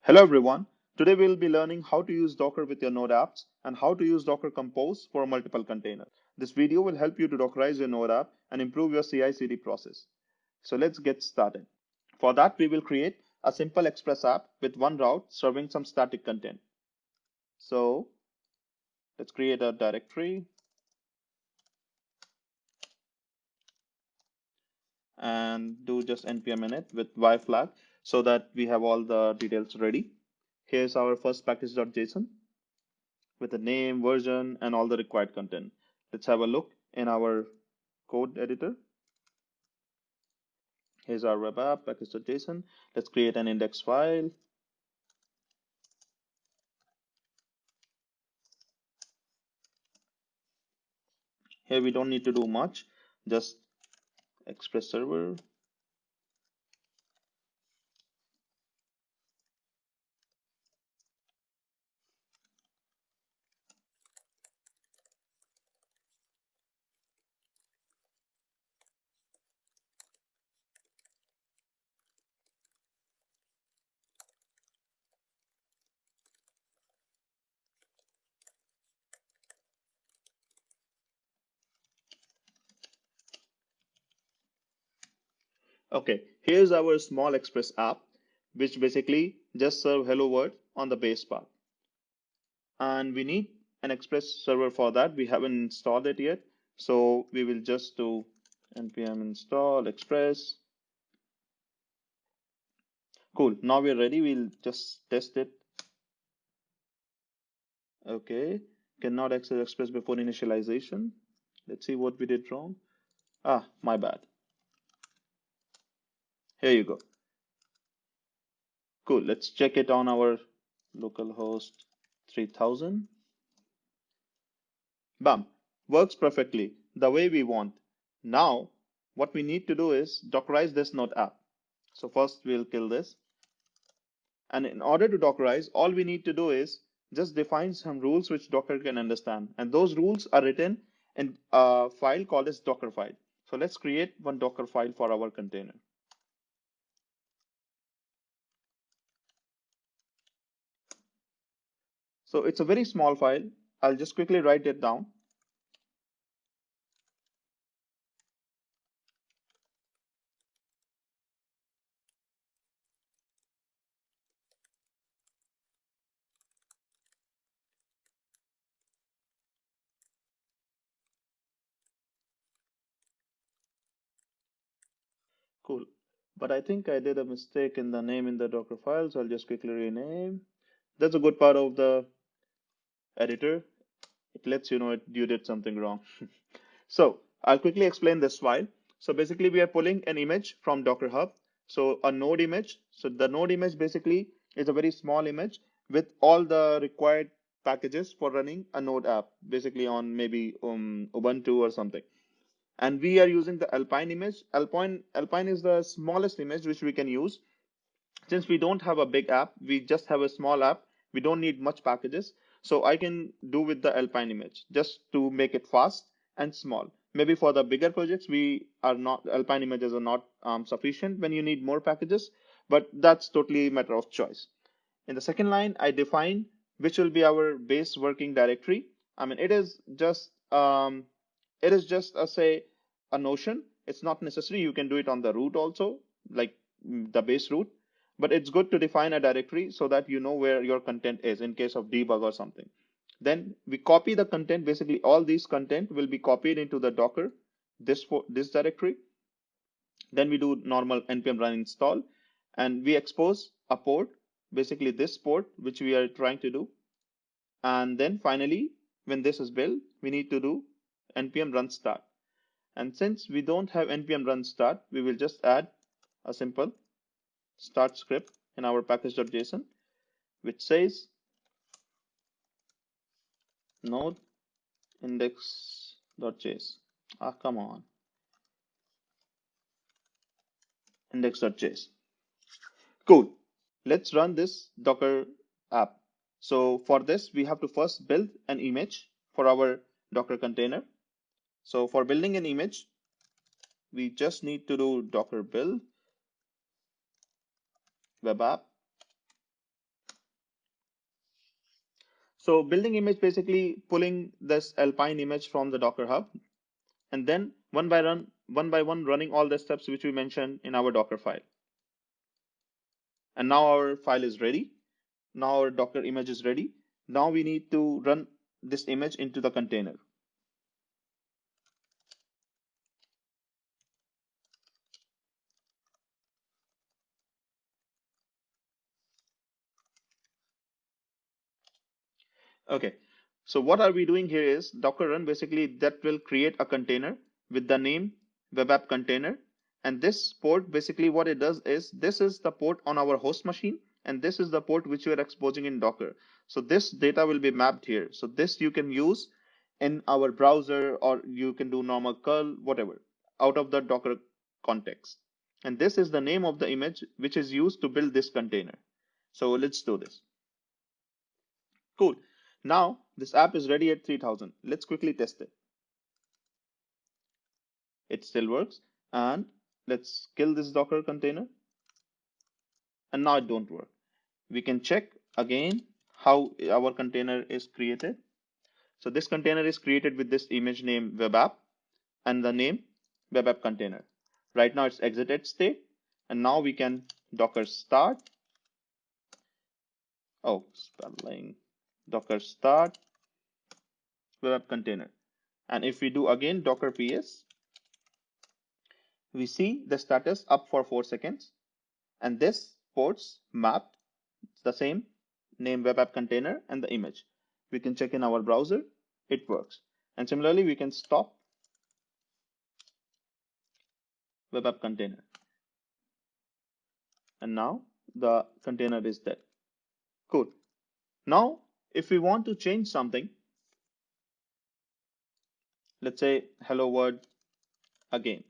Hello everyone. Today we'll be learning how to use Docker with your Node apps and how to use Docker Compose for multiple containers. This video will help you to Dockerize your Node app and improve your CI/CD process. So let's get started. For that, we will create a simple Express app with one route serving some static content. So let's create a directory and do just npm init with y flag so that we have all the details ready. Here's our first package.json with the name, version, and all the required content. Let's have a look in our code editor. Here's our web app package.json. Let's create an index file. Here we don't need to do much, just express server. Okay, here's our small express app, which basically just serve hello world on the base part. And we need an express server for that. We haven't installed it yet. So we will just do npm install express. Cool. Now we're ready. We'll just test it. Okay. Cannot access express before initialization. Let's see what we did wrong. Ah, my bad. Here you go. Cool. Let's check it on our localhost 3000. Bam. Works perfectly the way we want. Now, what we need to do is dockerize this node app. So first we'll kill this. And in order to dockerize, all we need to do is just define some rules which Docker can understand. And those rules are written in a file called as Docker file. So let's create one Docker file for our container. So it's a very small file. I'll just quickly write it down. Cool. But I think I did a mistake in the name in the Docker file, so I'll just quickly rename. That's a good part of the editor. It lets you know you did something wrong. So I'll quickly explain this file. So basically we are pulling an image from Docker Hub. So a node image. So the node image basically is a very small image with all the required packages for running a node app, basically on maybe Ubuntu or something. And we are using the Alpine image. Alpine is the smallest image which we can use. Since we don't have a big app, we just have a small app. We don't need much packages. So I can do with the Alpine image just to make it fast and small. Maybe for the bigger projects, Alpine images are not sufficient when you need more packages, but that's totally a matter of choice. In the second line, I define which will be our base working directory. I mean, it is just say a notion. It's not necessary. You can do it on the root also, like the base root. But it's good to define a directory so that you know where your content is in case of debug or something. Then we copy the content. Basically, all these content will be copied into the Docker, this directory. Then we do normal npm run install, and we expose a port, basically this port, which we are trying to do. And then finally, when this is built, we need to do npm run start. And since we don't have npm run start, we will just add a simple start script in our package.json, which says node index.js. Ah, come on. Index.js. Cool. Let's run this Docker app. So for this, we have to first build an image for our Docker container. So for building an image, we just need to do docker build web app So building image basically pulling this Alpine image from the Docker Hub and then one by one running all the steps which we mentioned in our Docker file. And now our file is ready. Now our Docker image is ready. Now we need to run this image into the container. Okay, so what are we doing here is Docker run basically that will create a container with the name web app container. And this port basically what it does is this is the port on our host machine and this is the port which we are exposing in Docker. So this data will be mapped here. So this you can use in our browser or you can do normal curl, whatever, out of the Docker context. And this is the name of the image which is used to build this container. So let's do this. Cool. Now this app is ready at 3000. Let's quickly test it. It still works. And let's kill this Docker container. And now it don't work. We can check again how our container is created. So this container is created with this image name web app and the name web app container. Right now it's exited state. And now we can Docker start. Oh, spelling. Docker start web app container. And if we do again Docker PS, we see the status up for 4 seconds and this ports mapped the same name web app container and the image. We can check in our browser, it works. And similarly, we can stop web app container. And now the container is dead. Cool. Now, if we want to change something, let's say hello world again,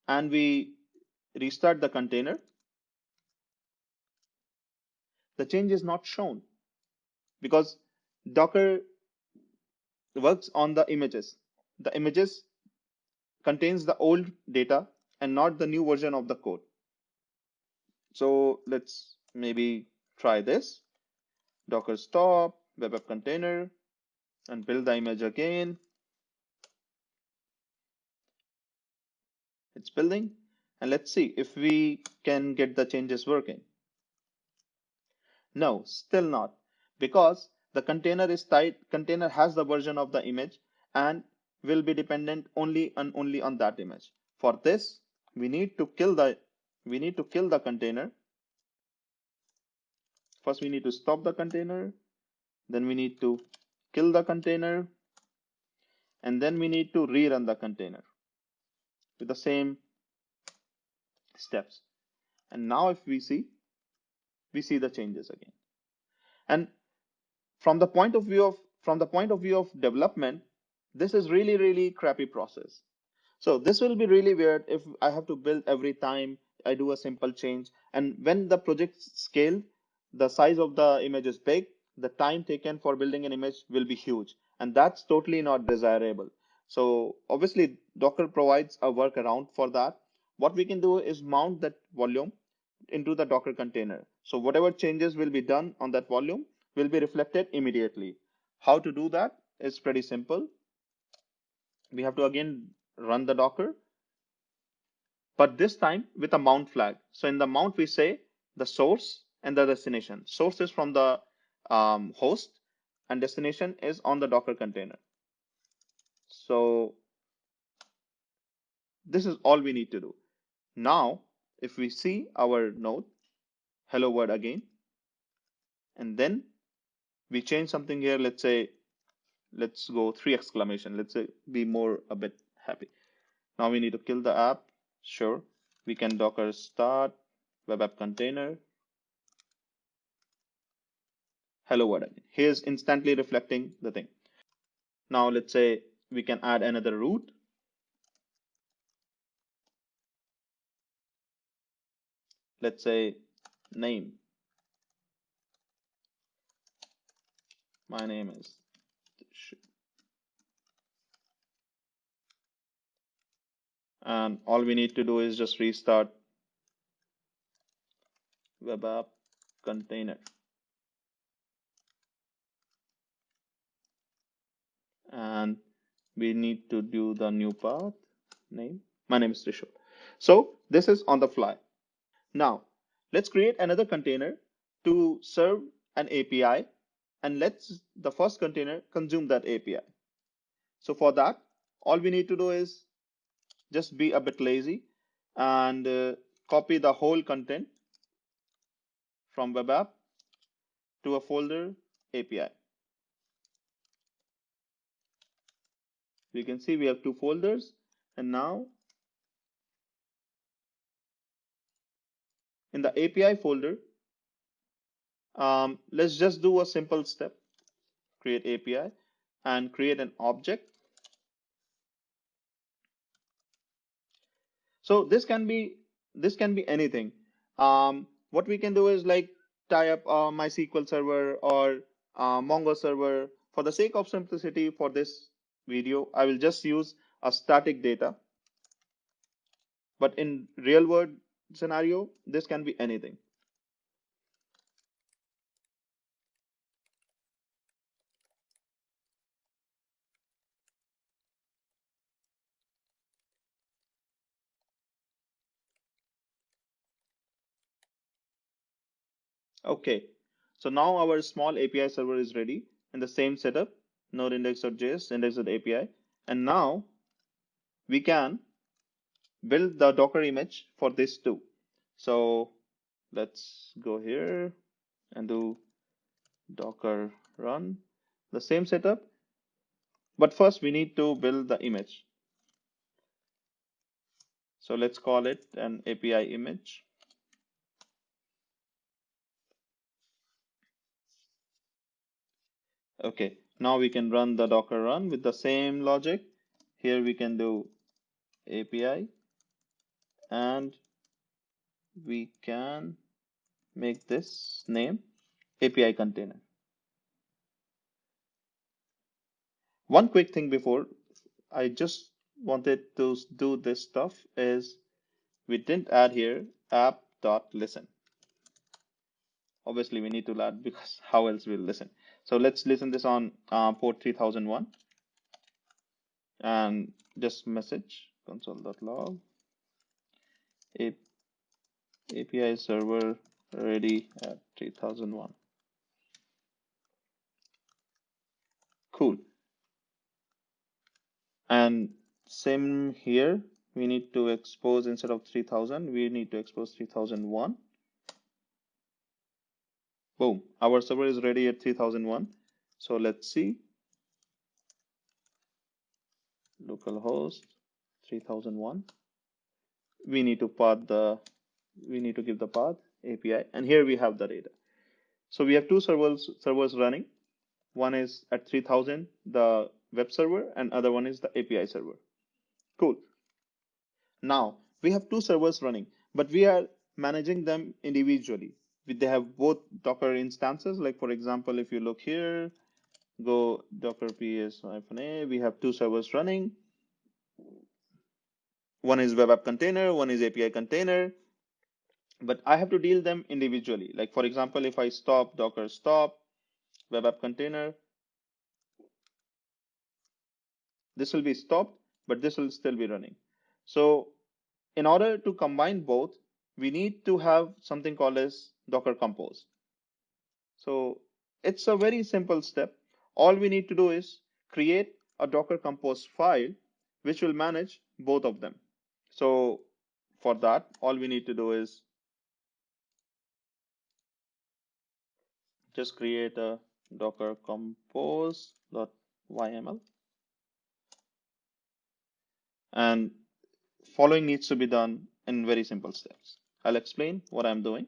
and we restart the container, the change is not shown because Docker works on the images. The images contains the old data and not the new version of the code. So let's maybe try this. Docker stop, web app container, and build the image again. It's building. And let's see if we can get the changes working. No, still not. Because the container is tied, container has the version of the image and will be dependent only on that image. For this, we need to kill the container. First, we need to stop the container. Then we need to kill the container. And then we need to rerun the container with the same steps. And now if we see the changes again. And from the point of view of development, this is really crappy process. So this will be really weird if I have to build every time I do a simple change. And when the project scale, the size of the image is big, the time taken for building an image will be huge. And that's totally not desirable. So obviously Docker provides a workaround for that. What we can do is mount that volume into the Docker container. So whatever changes will be done on that volume will be reflected immediately. How to do that is pretty simple. We have to again run the Docker, but this time with a mount flag. So in the mount, we say the source and the destination. Source is from the host and destination is on the Docker container. So this is all we need to do. Now, if we see our node, hello world again, and then we change something here, let's say, let's go 3 exclamation. Let's say be more a bit happy. Now we need to kill the app. Sure. We can Docker start web app container. Hello world again. Here's instantly reflecting the thing. Now let's say we can add another root. Let's say name. My name is. And all we need to do is just restart web app container. and we need to do the new path name. My name is Trishul. So this is on the fly. Now let's create another container to serve an API, and let's the first container consume that API. So for that, all we need to do is just be a bit lazy and copy the whole content from web app to a folder API. We can see we have two folders, and now in the API folder, let's just do a simple step, create API and create an object. So this can be anything. What we can do is like tie up a MySQL server or Mongo server. For the sake of simplicity for this video, I will just use a static data. But in real world scenario, this can be anything. Okay, so now our small API server is ready in the same setup, node index.js, index.api, and now we can build the Docker image for this too. So let's go here and do Docker run, the same setup, but first we need to build the image. So let's call it an API image. Okay, now we can run the Docker run with the same logic. Here we can do API and we can make this name API container. One quick thing before I just wanted to do this stuff is we didn't add here app.listen. Obviously we need to add because how else we'll listen. So let's listen this on port 3001 and just message console.log API server ready at 3001. Cool. And same here, we need to expose instead of 3000, we need to expose 3001. Boom, our server is ready at 3001. So let's see, localhost 3001. We need to give the path API, and here we have the data. So we have two servers running. One is at 3000, the web server, and other one is the API server. Cool. Now we have two servers running, but we are managing them individually. They have both Docker instances. Like for example, if you look here, go docker ps-a, we have two servers running. One is web app container, one is API container, but I have to deal them individually. Like for example, if I stop docker stop web app container, this will be stopped, but this will still be running. So in order to combine both, we need to have something called as Docker Compose. So it's a very simple step. All we need to do is create a Docker Compose file, which will manage both of them. So for that, all we need to do is just create a Docker compose.yml, and following needs to be done in very simple steps. I'll explain what I'm doing.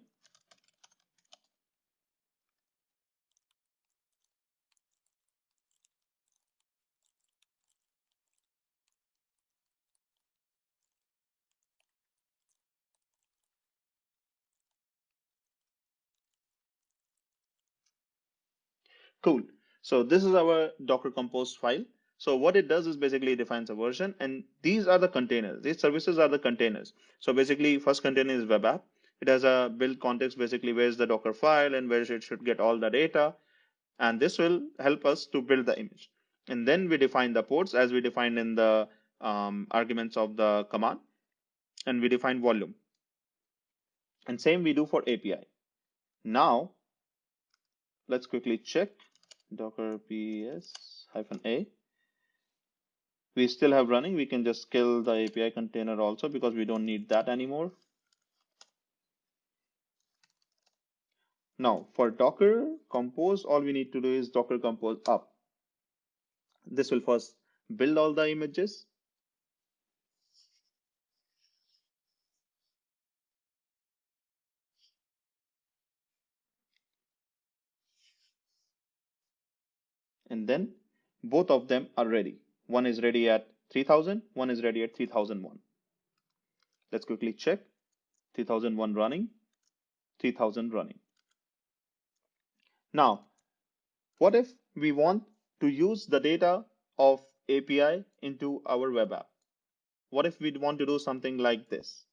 Cool. So this is our Docker Compose file. So what it does is basically defines a version, and these are the containers. These services are the containers. So basically, first container is web app. It has a build context, basically where's the Docker file and where it should get all the data. And this will help us to build the image. And then we define the ports as we defined in the arguments of the command, and we define volume. And same we do for API. Now, let's quickly check docker ps-a. We still have running. We can just kill the API container also because we don't need that anymore. Now, for Docker Compose, all we need to do is Docker Compose up. This will first build all the images. And then both of them are ready. One is ready at 3000, one is ready at 3001. Let's quickly check. 3001 running, 3000 running. Now, what if we want to use the data of API into our web app? What if we want to do something like this?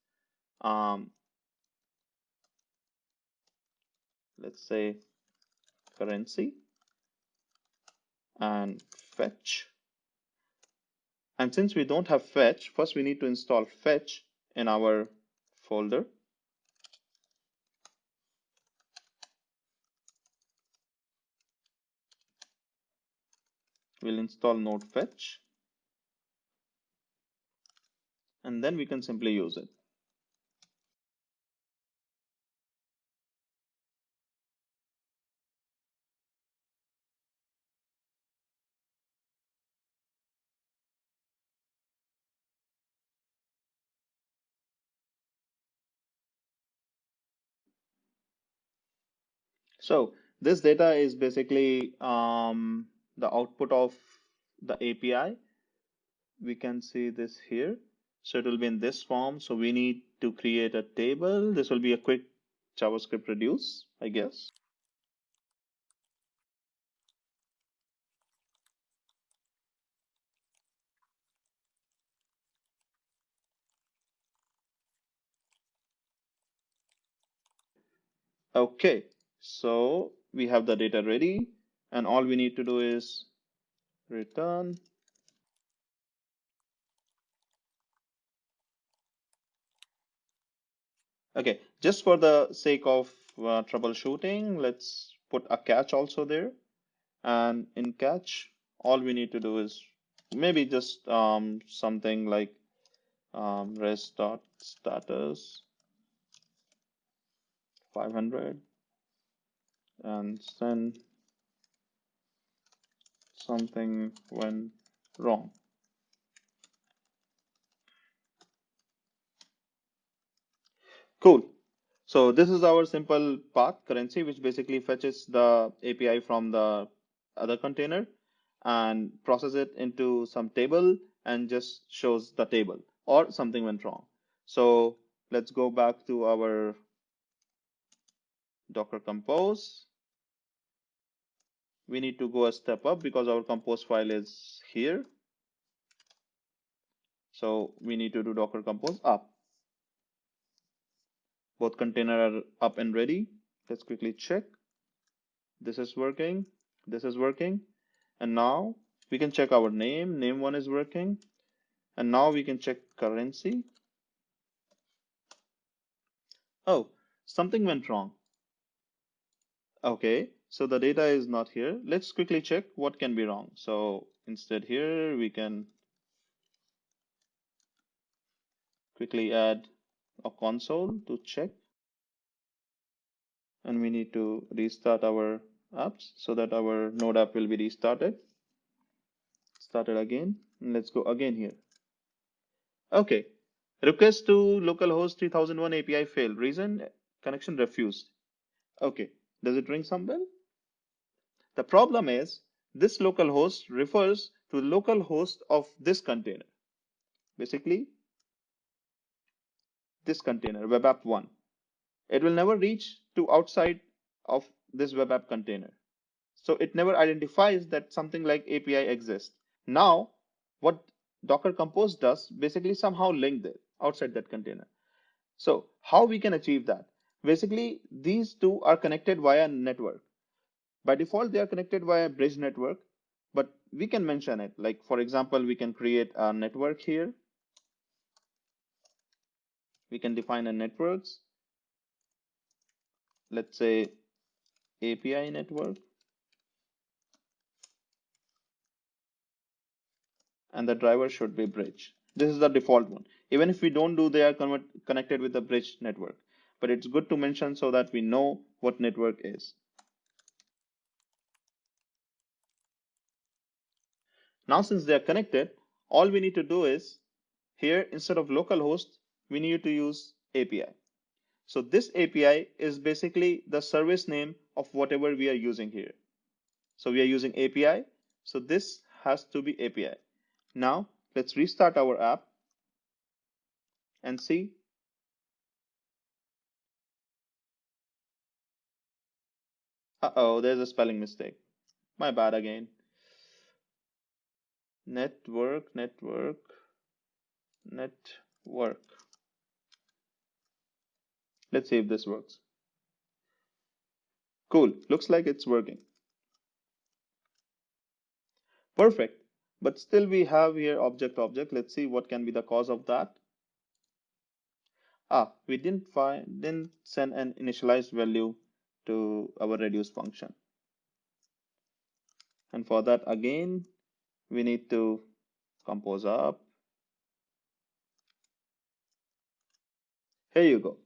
Let's say currency and fetch. And since we don't have fetch, first we need to install fetch in our folder. We'll install node fetch, and then we can simply use it. So this data is basically the output of the API. We can see this here. So it will be in this form. So we need to create a table. This will be a quick JavaScript reduce, I guess. Okay, so we have the data ready, and all we need to do is return. Okay, just for the sake of troubleshooting, let's put a catch also there. And in catch, all we need to do is maybe just something like res.status 500 and send something went wrong. Cool. So this is our simple path currency, which basically fetches the API from the other container and process it into some table and just shows the table or something went wrong. So let's go back to our Docker Compose. We need to go a step up because our compose file is here. So we need to do Docker Compose up. Both containers are up and ready. Let's quickly check. This is working. This is working. And now we can check our name. Name one is working. And now we can check currency. Oh, something went wrong. Okay, so the data is not here. Let's quickly check what can be wrong. So instead here, we can quickly add a console to check. And we need to restart our apps so that our node app will be restarted. Started again. And let's go again here. Okay. Request to localhost 3001 API failed. Reason connection refused. Okay. Does it ring some bell? The problem is this localhost refers to the local host of this container. Basically, this container, web app 1. It will never reach to outside of this web app container. So it never identifies that something like API exists. Now, what Docker Compose does basically somehow link it outside that container. So how we can achieve that? Basically, these two are connected via network. By default, they are connected via bridge network. but we can mention it. Like, for example, we can create a network here. We can define a networks, let's say API network, and the driver should be bridge. This is the default one. Even if we don't do, they are connected with the bridge network, but it's good to mention so that we know what network is. Now, since they are connected, all we need to do is here, instead of localhost, we need to use API. So this API is basically the service name of whatever we are using here. So we are using API. So this has to be API. Now let's restart our app and see. Uh-oh, there's a spelling mistake. My bad again. Network, network, network. Let's see if this works. Cool. Looks like it's working. Perfect. But still we have here object. Let's see what can be the cause of that. We didn't send an initialized value to our reduce function. And for that, again, we need to compose up. Here you go.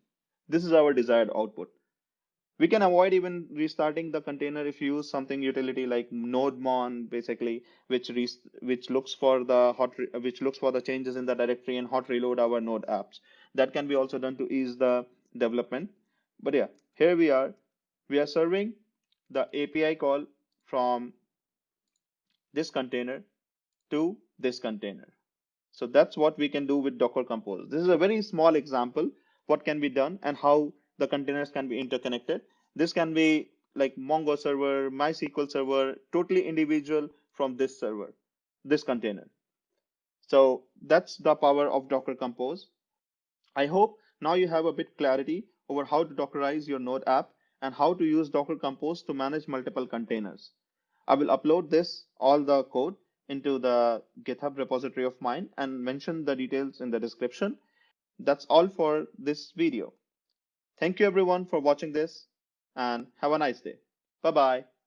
This is our desired output. We can avoid even restarting the container if you use something utility like nodemon, basically, which looks for the which looks for the changes in the directory and hot reload our node apps. That can be also done to ease the development. But yeah, here we are. We are serving the API call from this container to this container. So that's what we can do with Docker Compose. This is a very small example, what can be done and how the containers can be interconnected. This can be like Mongo server, MySQL server, totally individual from this server, this container. So that's the power of Docker Compose. I hope now you have a bit clarity over how to Dockerize your Node app and how to use Docker Compose to manage multiple containers. I will upload this, all the code, into the GitHub repository of mine and mention the details in the description. That's all for this video. Thank you everyone for watching this and have a nice day. Bye bye.